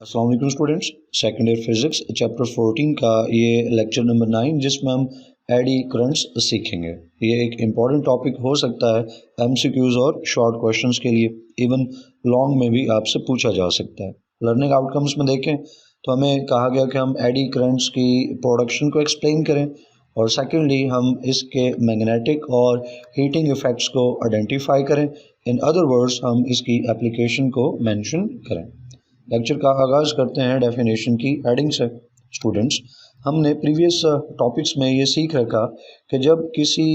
अस्सलाम वालेकुम students, second year physics chapter 14 का ये लेक्चर नंबर 9 जिसमें हम एडी करंट्स सीखेंगे। ये एक इम्पॉर्टेंट टॉपिक हो सकता है एमसीक्यूज और शॉर्ट क्वेश्चंस के लिए, इवन लॉन्ग में भी आपसे पूछा जा सकता है। लर्निंग आउटकम्स में देखें तो हमें कहा गया कि हम एडी करंट्स की प्रोडक्शन को एक्सप्लेन करें और सेकेंडली हम इसके मैग्नेटिक और हीटिंग इफ़ेक्ट्स को आइडेंटिफाई करें। इन अदर वर्ड्स हम इसकी एप्लीकेशन को मेंशन करें। लेक्चर का आगाज़ करते हैं डेफिनेशन की हेडिंग से। स्टूडेंट्स, हमने प्रीवियस टॉपिक्स में ये सीख रखा कि जब किसी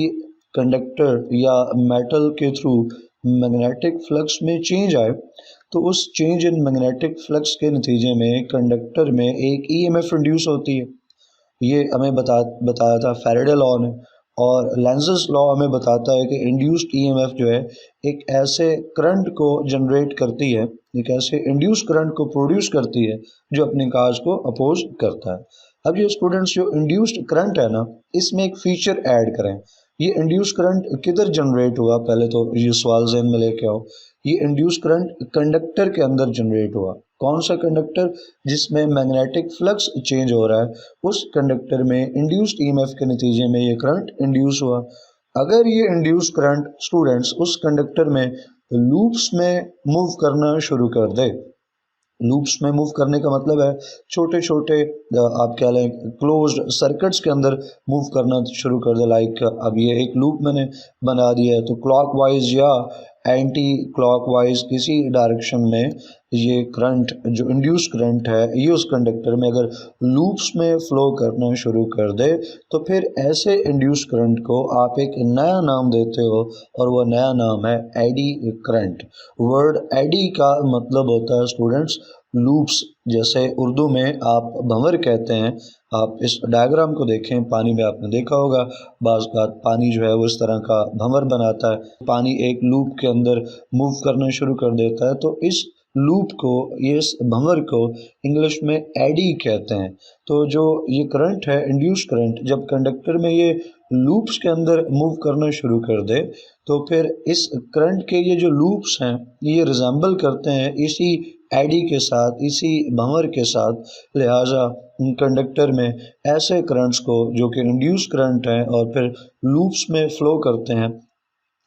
कंडक्टर या मेटल के थ्रू मैग्नेटिक फ्लक्स में चेंज आए तो उस चेंज इन मैग्नेटिक फ्लक्स के नतीजे में कंडक्टर में एक ईएमएफ इंड्यूस होती है। ये हमें बताया था फैराडे लॉ ने, और लेंज़स लॉ हमें बताता है कि इंड्यूस्ड ईएमएफ जो है एक ऐसे करंट को जनरेट करती है, एक ऐसे इंड्यूस करंट को प्रोड्यूस करती है जो अपने काज को अपोज करता है। अब ये स्टूडेंट्स, जो इंड्यूस्ड करंट है ना, इसमें एक फीचर ऐड करें। ये इंड्यूस करंट किधर जनरेट हुआ, पहले तो ये सवाल ज़हन में लेके आओ। ये इंड्यूस करंट कंडक्टर के अंदर जनरेट हुआ। कौन सा कंडक्टर? जिसमें मैग्नेटिक फ्लक्स चेंज हो रहा है, उस कंडक्टर में इंड्यूस्ड ईएमएफ के नतीजे में ये करंट इंड्यूस हुआ। अगर ये इंड्यूस करंट स्टूडेंट्स उस कंडक्टर में लूप्स में मूव करना शुरू कर दे, लूप्स में मूव करने का मतलब है छोटे छोटे आप कह लें क्लोज्ड सर्किट्स के अंदर मूव करना शुरू कर दे। लाइक अब ये एक लूप मैंने बना दिया है तो क्लॉकवाइज या एंटी क्लॉकवाइज किसी डायरेक्शन में ये करंट, जो इंड्यूस करंट है, ये उस कंडक्टर में अगर लूप्स में फ्लो करना शुरू कर दे तो फिर ऐसे इंड्यूस करंट को आप एक नया नाम देते हो और वह नया नाम है एडी करंट। वर्ड एडी का मतलब होता है स्टूडेंट्स लूप्स। जैसे उर्दू में आप भंवर कहते हैं। आप इस डायग्राम को देखें, पानी में आपने देखा होगा बाज़ पानी जो है वो इस तरह का भंवर बनाता है। पानी एक लूप के अंदर मूव करना शुरू कर देता है तो इस लूप को, ये इस भंवर को इंग्लिश में एडी कहते हैं। तो जो ये करंट है, इंड्यूस करंट, जब कंडक्टर में ये लूप्स के अंदर मूव करना शुरू कर दे तो फिर इस करंट के ये जो लूप्स हैं ये रिजेंबल करते हैं इसी एडी के साथ, इसी भंवर के साथ। लिहाजा कंडक्टर में ऐसे करंट्स को जो कि इंड्यूस करंट हैं और फिर लूप्स में फ्लो करते हैं,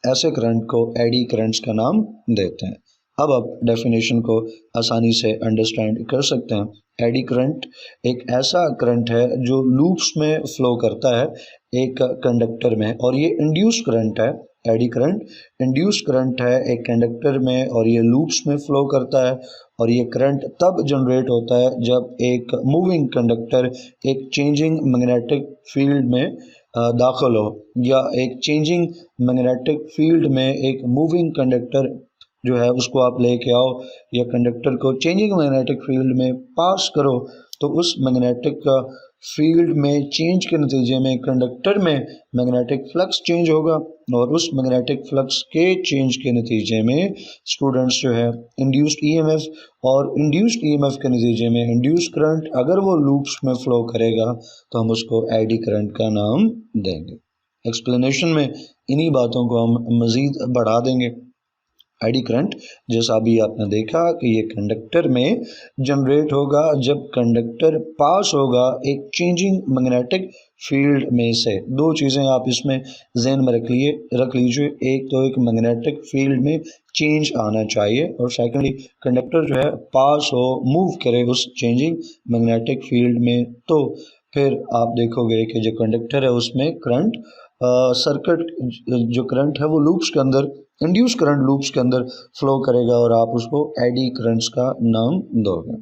ऐसे करंट को एडी करंट्स का नाम देते हैं। अब आप डेफिनेशन को आसानी से अंडरस्टैंड कर सकते हैं। एडी करंट एक ऐसा करंट है जो लूप्स में फ्लो करता है एक कंडक्टर में, और ये इंड्यूस करंट है। एडी करंट इंड्यूस करंट है एक कंडक्टर में और ये लूप्स में फ्लो करता है। और ये करंट तब जनरेट होता है जब एक मूविंग कंडक्टर एक चेंजिंग मैग्नेटिक फील्ड में दाखिल हो, या एक चेंजिंग मैग्नेटिक फील्ड में एक मूविंग कंडक्टर जो है उसको आप लेके आओ या कंडक्टर को चेंजिंग मैग्नेटिक फील्ड में पास करो, तो उस मैग्नेटिक फील्ड में चेंज के नतीजे में कंडक्टर में मैग्नेटिक फ्लक्स चेंज होगा, और उस मैग्नेटिक फ्लक्स के चेंज के नतीजे में स्टूडेंट्स जो है इंड्यूस्ड ईएमएफ, और इंड्यूस्ड ईएमएफ के नतीजे में इंड्यूस्ड करंट अगर वो लूप्स में फ्लो करेगा तो हम उसको एडी करंट का नाम देंगे। एक्सप्लेनेशन में इन्हीं बातों को हम मज़ीद बढ़ा देंगे। एडी करंट जैसा अभी आपने देखा कि ये कंडक्टर में जनरेट होगा जब कंडक्टर पास होगा एक चेंजिंग मैग्नेटिक फील्ड में से। दो चीज़ें आप इसमें जहन में रख लीजिए। एक तो एक मैग्नेटिक फील्ड में चेंज आना चाहिए, और सेकेंडली कंडक्टर जो है पास हो, मूव करे उस चेंजिंग मैग्नेटिक फील्ड में। तो फिर आप देखोगे कि जो कंडक्टर है उसमें करंट सर्किट, जो करंट है वो लूप्स के अंदर, इंड्यूस करंट लूप्स के अंदर फ्लो करेगा और आप उसको एडी करंट्स का नाम दोगे।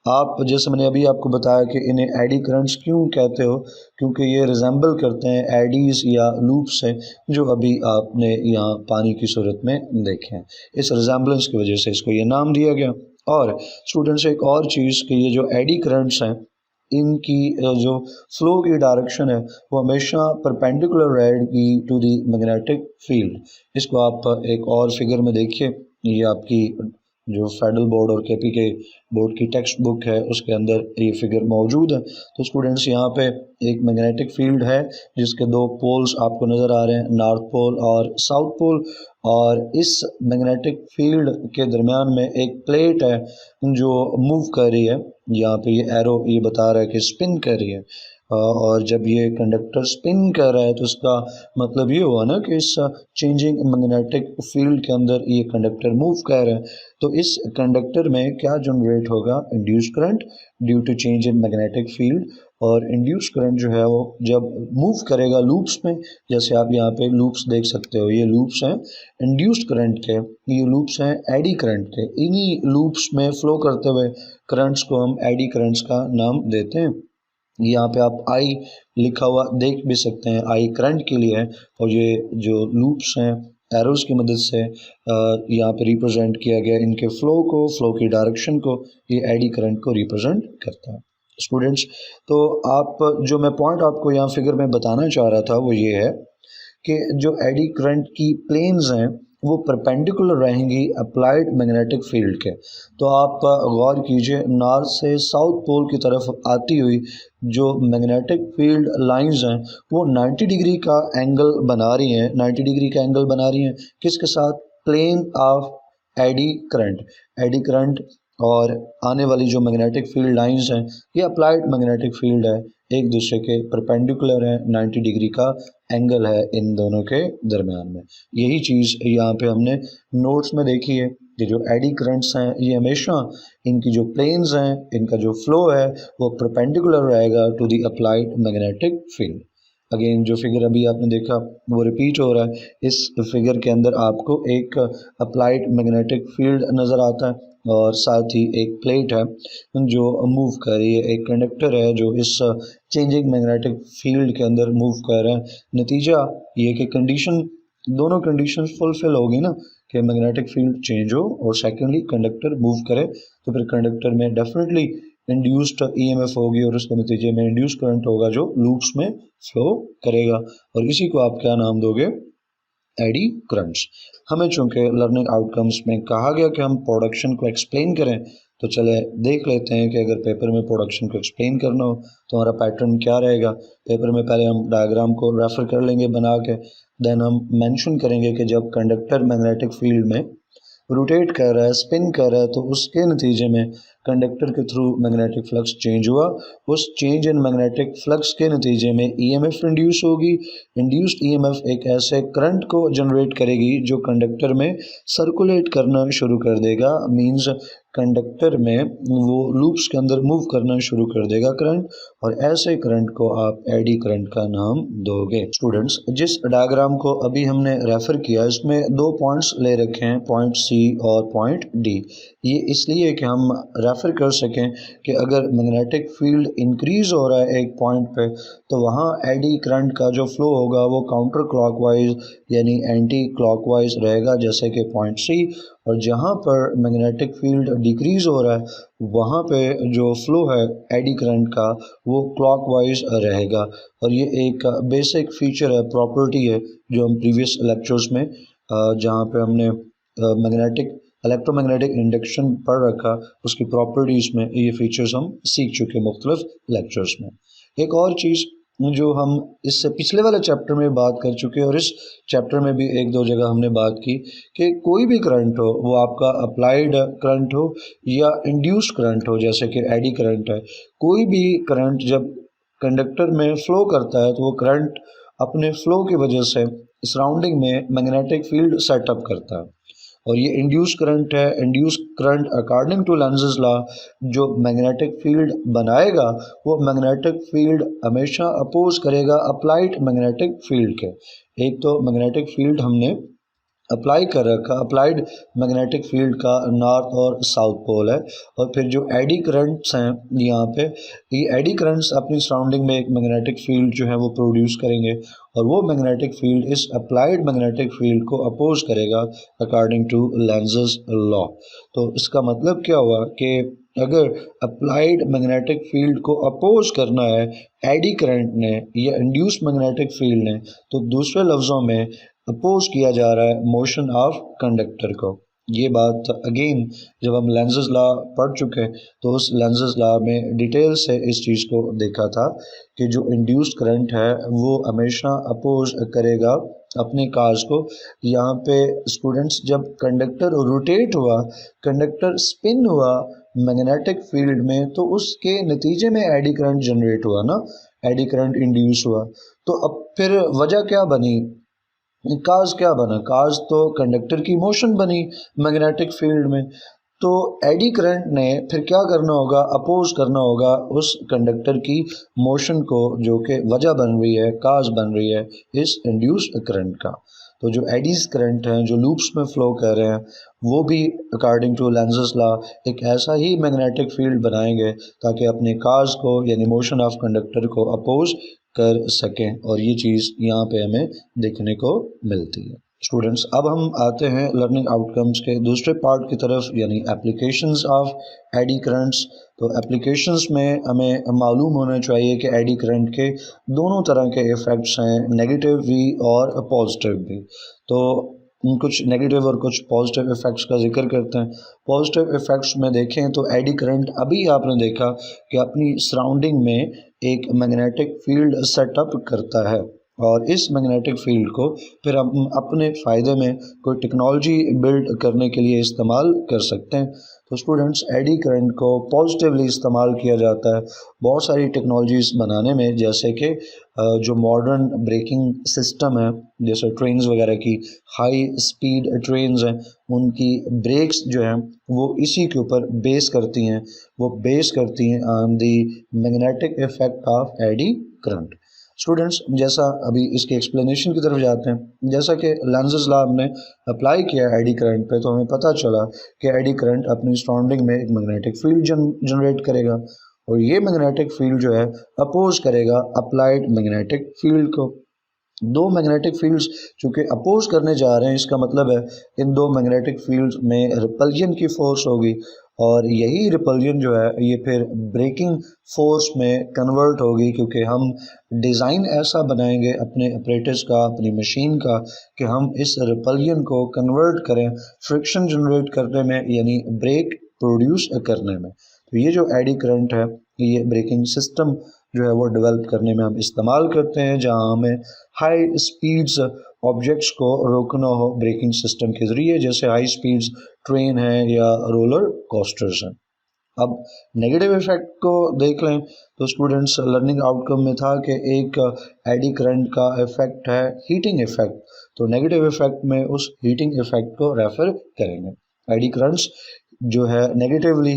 आप, जैसे मैंने अभी आपको बताया कि इन्हें एडी करंट्स क्यों कहते हो, क्योंकि ये रिजेंबल करते हैं एडीज या लूप्स से जो अभी आपने यहाँ पानी की सूरत में देखे हैं। इस रिजेंबलेंस की वजह से इसको ये नाम दिया गया। और स्टूडेंट्स, एक और चीज़ कि ये जो एडी करंट्स हैं इनकी जो फ्लो की डायरेक्शन है वो हमेशा परपेंडिकुलर रहेगी टू दी मैग्नेटिक फील्ड। इसको आप एक और फिगर में देखिए, ये आपकी जो फेडरल बोर्ड और केपी के बोर्ड की टेक्स्ट बुक है उसके अंदर ये फिगर मौजूद है। तो स्टूडेंट्स यहाँ पे एक मैग्नेटिक फील्ड है जिसके दो पोल्स आपको नज़र आ रहे हैं, नॉर्थ पोल और साउथ पोल, और इस मैग्नेटिक फील्ड के दरमियान में एक प्लेट है जो मूव कर रही है। यहाँ पे ये एरो ये बता रहा है कि स्पिन कर रही है, और जब ये कंडक्टर स्पिन कर रहा है तो इसका मतलब ये हुआ ना कि इस चेंजिंग मैग्नेटिक फील्ड के अंदर ये कंडक्टर मूव कर रहा है। तो इस कंडक्टर में क्या जनरेट होगा, induce current due to change in magnetic field. और इंड्यूस करंट जो है वो जब मूव करेगा लूप्स में, जैसे आप यहाँ पे लूप्स देख सकते हो, ये लूप्स हैं इंड्यूस्ड करंट के, ये लूप्स हैं एडी करंट के। इन्हीं लूप्स में फ्लो करते हुए करंट्स को हम एडी करंट्स का नाम देते हैं। यहाँ पे आप आई लिखा हुआ देख भी सकते हैं, आई करंट के लिए है, और ये जो लूप्स हैं एरोज की मदद से यहाँ पे रिप्रेजेंट किया गया इनके फ्लो की डायरेक्शन को, ये एडी करंट को रिप्रेजेंट करता है। स्टूडेंट्स, तो आप जो मैं पॉइंट आपको यहाँ फिगर में बताना चाह रहा था वो ये है कि जो एडी करंट की प्लेन्स हैं वो परपेंडिकुलर रहेंगी अप्लाइड मैग्नेटिक फील्ड के। तो आप गौर कीजिए, नॉर्थ से साउथ पोल की तरफ आती हुई जो मैग्नेटिक फील्ड लाइंस हैं वो 90 डिग्री का एंगल बना रही हैं, 90 डिग्री का एंगल बना रही हैं किसके साथ, प्लेन ऑफ एडी करंट और आने वाली जो मैग्नेटिक फील्ड लाइंस हैं ये अप्लाइड मैग्नेटिक फील्ड है, एक दूसरे के परपेंडिकुलर है, 90 डिग्री का एंगल है इन दोनों के दरमियान में। यही चीज़ यहाँ पे हमने नोट्स में देखी है कि जो एडी करंट्स हैं ये हमेशा इनकी जो प्लेन्स हैं इनका जो फ्लो है वो परपेंडिकुलर रहेगा to the applied magnetic field. Again जो फिगर अभी आपने देखा वो रिपीट हो रहा है। इस फिगर के अंदर आपको एक अप्लाइड मैग्नेटिक फील्ड नज़र आता है और साथ ही एक प्लेट है जो मूव कर रही है, एक कंडक्टर है जो इस चेंजिंग मैग्नेटिक फील्ड के अंदर मूव कर रहा है। नतीजा ये कि दोनों कंडीशंस फुलफिल होगी ना, कि मैग्नेटिक फील्ड चेंज हो और सेकेंडली कंडक्टर मूव करे, तो फिर कंडक्टर में डेफिनेटली इंड्यूस्ड ईएमएफ होगी और उसके नतीजे में इंड्यूस्ड करंट होगा जो लूप्स में फ्लो करेगा, और इसी को आप क्या नाम दोगे, एडी करंट्स। हमें चूंकि लर्निंग आउटकम्स में कहा गया कि हम प्रोडक्शन को एक्सप्लेन करें, तो चले देख लेते हैं कि अगर पेपर में प्रोडक्शन को एक्सप्लेन करना हो तो हमारा पैटर्न क्या रहेगा। पेपर में पहले हम डायग्राम को रेफर कर लेंगे बना के, देन हम मेंशन करेंगे कि जब कंडक्टर मैग्नेटिक फील्ड में रोटेट कर रहा है, स्पिन कर रहा है, तो उसके नतीजे में कंडक्टर के थ्रू मैग्नेटिक फ्लक्स चेंज हुआ। उस चेंज इन मैग्नेटिक फ्लक्स के नतीजे में ईएमएफ इंड्यूस होगी। इंड्यूस्ड ईएमएफ एक ऐसे करंट को जनरेट करेगी जो कंडक्टर में सर्कुलेट करना शुरू कर देगा, मींस कंडक्टर में वो लूप्स के अंदर मूव करना शुरू कर देगा करंट, और ऐसे करंट को आप एडी करंट का नाम दोगे। स्टूडेंट्स, जिस डायग्राम को अभी हमने रेफर किया इसमें दो पॉइंट्स ले रखे हैं, पॉइंट सी और पॉइंट डी। ये इसलिए कि हम रेफर कर सकें कि अगर मैग्नेटिक फील्ड इंक्रीज हो रहा है एक पॉइंट पे तो वहाँ एडी करंट का जो फ्लो होगा वो काउंटर क्लॉकवाइज यानी एंटी क्लॉकवाइज रहेगा, जैसे कि पॉइंट सी। और जहाँ पर मैग्नेटिक फील्ड डिक्रीज हो रहा है वहाँ पे जो फ्लो है एडी करंट का वो क्लॉकवाइज रहेगा। और ये एक बेसिक फीचर है, प्रॉपर्टी है, जो हम प्रीवियस लेक्चर्स में जहाँ पे हमने मैग्नेटिक इलेक्ट्रोमैग्नेटिक इंडक्शन पढ़ रखा, उसकी प्रॉपर्टीज़ में ये फीचर्स हम सीख चुके मुख्तलिफ लेक्चर्स में। एक और चीज़ जो हम इससे पिछले वाले चैप्टर में बात कर चुके हैं और इस चैप्टर में भी एक दो जगह हमने बात की कि कोई भी करंट हो, वो आपका अप्लाइड करंट हो या इंड्यूस्ड करंट हो, जैसे कि एडी करंट है, कोई भी करंट जब कंडक्टर में फ़्लो करता है तो वो करंट अपने फ़्लो की वजह से सराउंडिंग में मैग्नेटिक फील्ड सेटअप करता है। और ये इंड्यूस करंट है, induce current according to Lenz's law जो मैग्नेटिक फील्ड बनाएगा वो मैग्नेटिक फील्ड हमेशा अपोज करेगा अप्लाइड मैग्नेटिक फील्ड के। एक तो मैग्नेटिक फील्ड हमने अप्लाई कर रखा, अप्लाइड मैग्नेटिक फील्ड का नॉर्थ और साउथ पोल है, और फिर जो एडी करंट्स हैं यहाँ पे, ये एडी करंट्स अपनी सराउंडिंग में एक मैग्नेटिक फील्ड जो है वो प्रोड्यूस करेंगे, और वो मैग्नेटिक फील्ड इस अप्लाइड मैग्नेटिक फील्ड को अपोज करेगा अकॉर्डिंग टू लेंज़ेस लॉ। तो इसका मतलब क्या हुआ कि अगर अप्लाइड मैग्नेटिक फील्ड को अपोज करना है एडी करंट ने या इंड्यूस मैग्नेटिक फील्ड ने, तो दूसरे लफ्ज़ों में अपोज किया जा रहा है मोशन ऑफ कंडक्टर को। ये बात अगेन जब हम लेंजेस लॉ पढ़ चुके हैं तो उस लेंजेस लॉ में डिटेल से इस चीज़ को देखा था कि जो इंड्यूस्ड करंट है वो हमेशा अपोज करेगा अपने काज को। यहाँ पे स्टूडेंट्स जब कंडक्टर रोटेट हुआ, कंडक्टर स्पिन हुआ मैग्नेटिक फील्ड में, तो उसके नतीजे में एडी करंट जनरेट हुआ ना, एडी करंट इंड्यूस हुआ। तो अब फिर वजह क्या बनी, काज क्या बना, काज तो कंडक्टर की मोशन बनी मैग्नेटिक फील्ड में। तो एडी करंट ने फिर क्या करना होगा, अपोज करना होगा उस कंडक्टर की मोशन को जो कि वजह बन रही है, काज बन रही है इस इंड्यूस्ड करंट का। तो जो एडीज करंट हैं जो लूप्स में फ्लो कर रहे हैं वो भी अकॉर्डिंग टू लेंजेस लॉ एक ऐसा ही मैग्नेटिक फील्ड बनाएंगे ताकि अपने काज को यानी मोशन ऑफ कंडक्टर को अपोज कर सकें, और ये चीज़ यहाँ पे हमें देखने को मिलती है। स्टूडेंट्स, अब हम आते हैं लर्निंग आउटकम्स के दूसरे पार्ट की तरफ यानी एप्लीकेशंस ऑफ एडी करंट्स। तो एप्लीकेशंस में हमें मालूम होना चाहिए कि एडी करंट के दोनों तरह के इफ़ेक्ट्स हैं, नेगेटिव भी और पॉजिटिव भी। तो कुछ नेगेटिव और कुछ पॉजिटिव इफ़ेक्ट्स का जिक्र करते हैं। पॉजिटिव इफ़ेक्ट्स में देखें तो एडी करंट अभी आपने देखा कि अपनी सराउंडिंग में एक मैग्नेटिक फील्ड सेटअप करता है, और इस मैग्नेटिक फील्ड को फिर हम अपने फ़ायदे में कोई टेक्नोलॉजी बिल्ड करने के लिए इस्तेमाल कर सकते हैं। तो स्टूडेंट्स, एडी करंट को पॉजिटिवली इस्तेमाल किया जाता है बहुत सारी टेक्नोलॉजीज़ बनाने में, जैसे कि जो मॉडर्न ब्रेकिंग सिस्टम है, जैसे ट्रेन्स वगैरह की हाई स्पीड ट्रेन्स हैं, उनकी ब्रेक्स जो हैं वो इसी के ऊपर बेस करती हैं, वो बेस करती हैं on the magnetic effect of eddy current. Students, जैसा अभी इसके एक्सप्लेनेशन की तरफ जाते हैं, जैसा कि लेंजेस लॉ हमने अप्लाई किया एडी करंट पे तो हमें पता चला कि एडी करंट अपनी सराउंडिंग में एक मैग्नेटिक फील्ड जनरेट करेगा, और ये मैग्नेटिक फील्ड जो है अपोज करेगा अप्लाइड मैग्नेटिक फील्ड को। दो मैग्नेटिक फील्ड्स चूँकि अपोज करने जा रहे हैं, इसका मतलब है इन दो मैग्नेटिक फील्ड्स में रिपल्जन की फोर्स होगी, और यही रिपल्जन जो है ये फिर ब्रेकिंग फोर्स में कन्वर्ट होगी, क्योंकि हम डिज़ाइन ऐसा बनाएंगे अपने अपरेटस का, अपनी मशीन का, कि हम इस रिपल्जन को कन्वर्ट करें फ्रिक्शन जनरेट करने में यानी ब्रेक प्रोड्यूस करने में। तो ये जो एडी करंट है ये ब्रेकिंग सिस्टम जो है वो डेवलप करने में हम इस्तेमाल करते हैं, जहाँ हमें हाई स्पीड्स ऑब्जेक्ट्स को रोकना हो ब्रेकिंग सिस्टम के ज़रिए, जैसे हाई स्पीड्स ट्रेन है या रोलर कोस्टर्स हैं। अब नेगेटिव इफेक्ट को देख लें तो स्टूडेंट्स, लर्निंग आउटकम में था कि एक एडी करंट का इफेक्ट है हीटिंग इफेक्ट। तो नेगेटिव इफेक्ट में उस हीटिंग इफेक्ट को रेफर करेंगे। एडी करंट्स जो है नेगेटिवली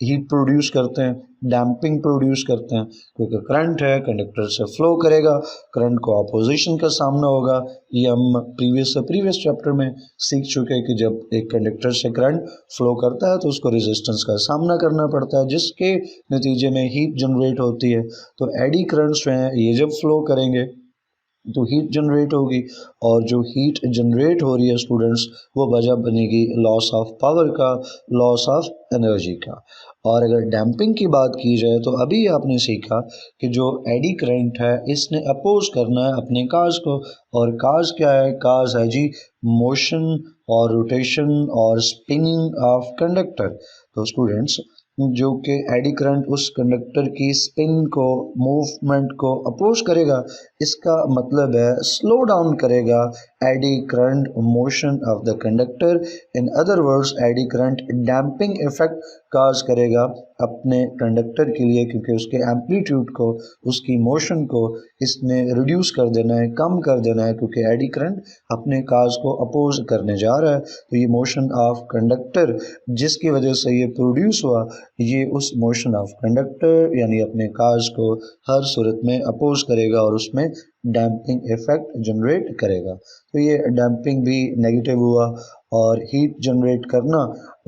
हीट प्रोड्यूस करते हैं, डैम्पिंग प्रोड्यूस करते हैं, क्योंकि करंट है कंडक्टर से फ्लो करेगा, करंट को अपोजिशन का सामना होगा। ये हम प्रीवियस चैप्टर में सीख चुके हैं कि जब एक कंडक्टर से करंट फ्लो करता है तो उसको रेजिस्टेंस का सामना करना पड़ता है, जिसके नतीजे में हीट जनरेट होती है। तो एडी करंट्स जो हैं ये जब फ्लो करेंगे तो हीट जनरेट होगी, और जो हीट जनरेट हो रही है स्टूडेंट्स वो वजह बनेगी लॉस ऑफ पावर का, लॉस ऑफ एनर्जी का। और अगर डैम्पिंग की बात की जाए तो अभी आपने सीखा कि जो एडी करंट है इसने अपोज करना है अपने काज को, और काज क्या है, काज है जी मोशन और रोटेशन और स्पिनिंग ऑफ कंडक्टर। तो स्टूडेंट्स, जो कि एडी करंट उस कंडक्टर की स्पिन को, मूवमेंट को अपोज करेगा, इसका मतलब है स्लो डाउन करेगा eddy current motion of the conductor. In other words, eddy current damping effect cause करेगा अपने कंडक्टर के लिए, क्योंकि उसके एम्पलीट्यूड को, उसकी मोशन को इसने रिड्यूस कर देना है, कम कर देना है, क्योंकि एडी करंट अपने काज को अपोज करने जा रहा है। तो ये मोशन ऑफ कंडक्टर जिसकी वजह से ये प्रोड्यूस हुआ, ये उस मोशन ऑफ कंडक्टर यानी अपने काज को हर सूरत में अपोज करेगा और उसमें डैम्पिंग इफेक्ट जनरेट करेगा। तो ये डैम्पिंग भी नेगेटिव हुआ, और हीट जनरेट करना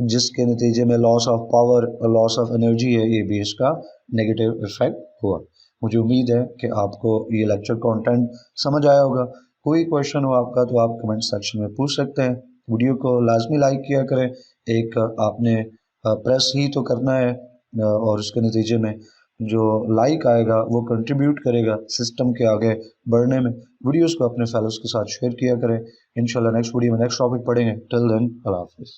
जिसके नतीजे में लॉस ऑफ पावर और लॉस ऑफ एनर्जी है, ये भी इसका नेगेटिव इफेक्ट हुआ। मुझे उम्मीद है कि आपको ये लेक्चर कंटेंट समझ आया होगा। कोई क्वेश्चन हो आपका तो आप कमेंट सेक्शन में पूछ सकते हैं। वीडियो को लाजमी लाइक किया करें, एक आपने प्रेस ही तो करना है, और उसके नतीजे में जो लाइक आएगा वो कंट्रीब्यूट करेगा सिस्टम के आगे बढ़ने में। वीडियोस को अपने फेलोज के साथ शेयर किया करें। इंशाल्लाह नेक्स्ट वीडियो में नेक्स्ट टॉपिक पढ़ेंगे। टिल देन, अल्लाह हाफिज़।